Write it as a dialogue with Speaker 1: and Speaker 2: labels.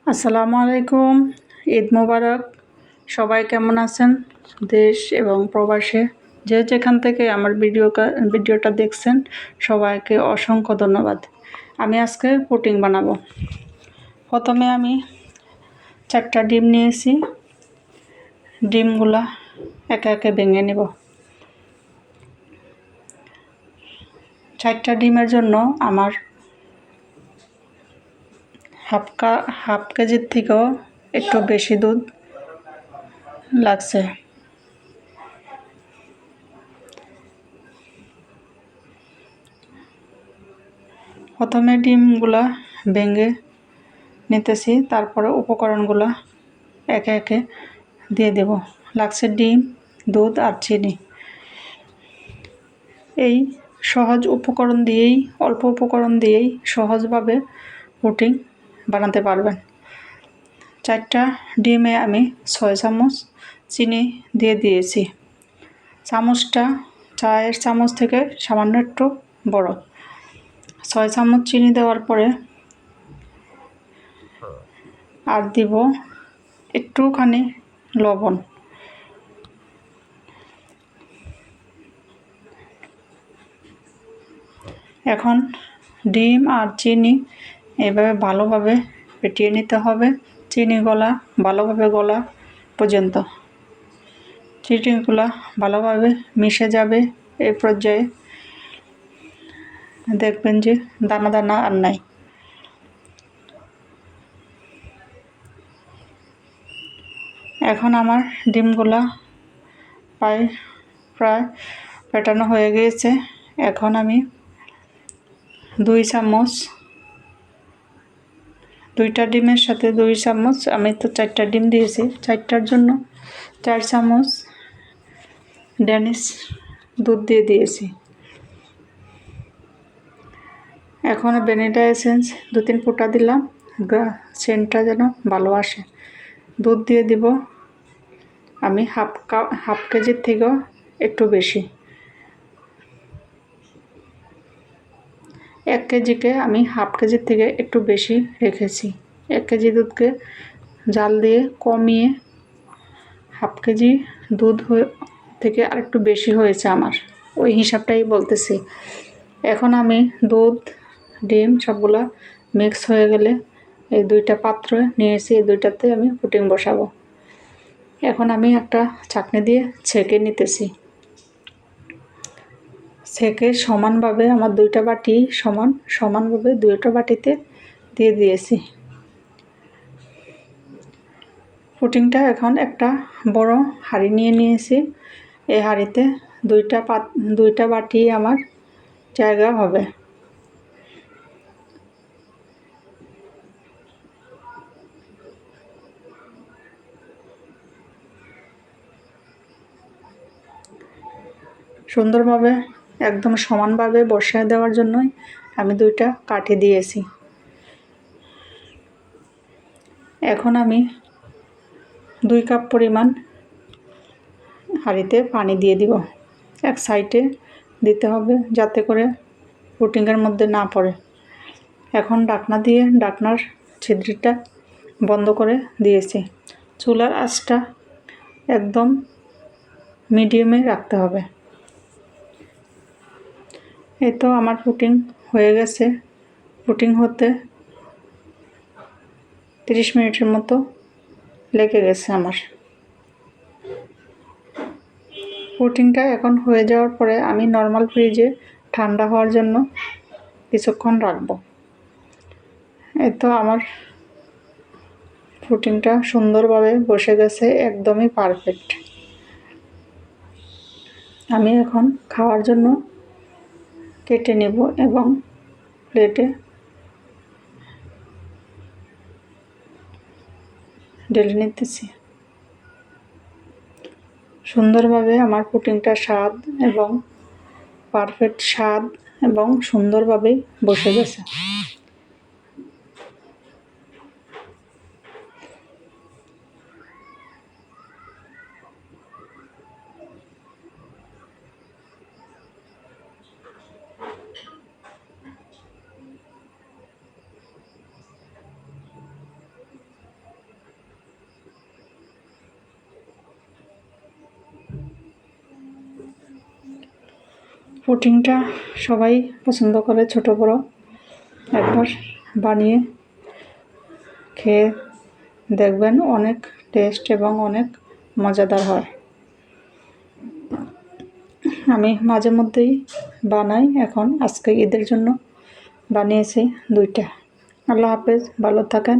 Speaker 1: আসসালামু আলাইকুম। ঈদ মোবারক। সবাই কেমন আছেন? দেশ এবং প্রবাসে যে যেখান থেকে আমার ভিডিওটা দেখছেন সবাইকে অসংখ্য ধন্যবাদ। আমি আজকে পুডিং বানাবো। প্রথমে আমি 4টা ডিম নিয়েছি। ডিমগুলা একে একে ভেঙে নেব। 4টা ডিমের জন্য আমার হাফ কেজির থেকেও একটু বেশি দুধ লাগছে। প্রথমে ডিমগুলা ভেঙে নিতেছি, তারপরে উপকরণগুলো একে একে দিয়ে দেব। লাগছে ডিম, দুধ আর চিনি। এই অল্প উপকরণ দিয়েই সহজভাবে পুডিং বানাতে পারবেন। 4টা ডিমে আমি 6 চামচ চিনি দিয়ে দিয়েছি। চামচটা চায়ের চামচ থেকে সামান্য একটু বড়। 6 চামচ চিনি দেওয়ার পরে আর দিব একটুখানি লবণ। এখন ডিম আর চিনি এভাবে ভালোভাবে ফেটিয়ে নিতে হবে। চিনি ভালোভাবে গলা পর্যন্ত চিনিগুলা ভালোভাবে মিশে যাবে। এই পর্যায়ে দেখবেন যে দানা দানা আর নাই। এখন আমার ডিমগুলা প্রায় ফেটানো হয়ে গিয়েছে। এখন আমি 2টা ডিমের সাথে 2 চামচ, আমি তো 4টা ডিম দিয়েছি, 4টার জন্য 4 চামচ ড্যানিশ দুধ দিয়ে দিয়েছি। এখন ভ্যানিলা এসেন্স 2-3 ফোঁটা দিলাম, সেন্টটা যেন ভালো আসে। দুধ দিয়ে দিব আমি হাফ কেজির থেকেও একটু বেশি। 1 কেজিকে আমি হাফ কেজির থেকে একটু বেশি রেখেছি। 1 কেজি দুধকে জাল দিয়ে কমিয়ে হাফ কেজি দুধ থেকে আর একটু বেশি হয়েছে আমার, ওই হিসাবটাই বলতেছি। এখন আমি দুধ, ডিম সবগুলা মিক্স হয়ে গেলে এই 2টা পাত্র নিয়েছি, এই 2টাতে আমি পুডিং বসাবো। এখন আমি একটা ছাঁকনি দিয়ে ছেঁকে নিতেছি। ছেঁকে সমানভাবে আমার 2টা বাটি সমানভাবে 2টা বাটিতে দিয়ে দিয়েছি। পুডিংটা এখন একটা বড় হাঁড়ি নিয়ে নিয়েছি। এই হাঁড়িতে 2টা বাটি আমার জায়গা হবে। সুন্দরভাবে একদম সমানভাবে বসিয়ে দেওয়ার জন্যই আমি 2টা কাঠি দিয়েছি। এখন আমি 2 কাপ পরিমাণ হাঁড়িতে পানি দিয়ে দিব। এক সাইডে দিতে হবে যাতে করে পুডিংয়ের মধ্যে না পড়ে। এখন ঢাকনা দিয়ে ঢাকনার ছিদ্রটা বন্ধ করে দিয়েছি। চুলার আঁচটা একদম মিডিয়ামে রাখতে হবে। এই তো আমার পুডিং হয়ে গেছে। পুডিং হতে 30 মিনিটের মতো লেগে গেছে আমার। পুডিংটা এখন হয়ে যাওয়ার পরে আমি নর্মাল ফ্রিজে ঠান্ডা হওয়ার জন্য কিছুক্ষণ রাখবো। এই তো আমার পুডিংটা সুন্দরভাবে বসে গেছে, একদমই পারফেক্ট। আমি এখন খাওয়ার জন্য কেটে নেব এবং প্লেটে ঢেলে নিতেছি। সুন্দরভাবে আমার পুডিংটা পারফেক্ট স্বাদ এবং সুন্দরভাবে বসে গেছে। পুডিংটা সবাই পছন্দ করে, ছোট বড়। একবার বানিয়ে খেয়ে দেখবেন, অনেক টেস্ট এবং অনেক মজাদার হয়। আমি মাঝে মধ্যেই বানাই। এখন আজকে ঈদের জন্য বানিয়েছি 2টা। আল্লাহ হাফেজ, ভালো থাকেন।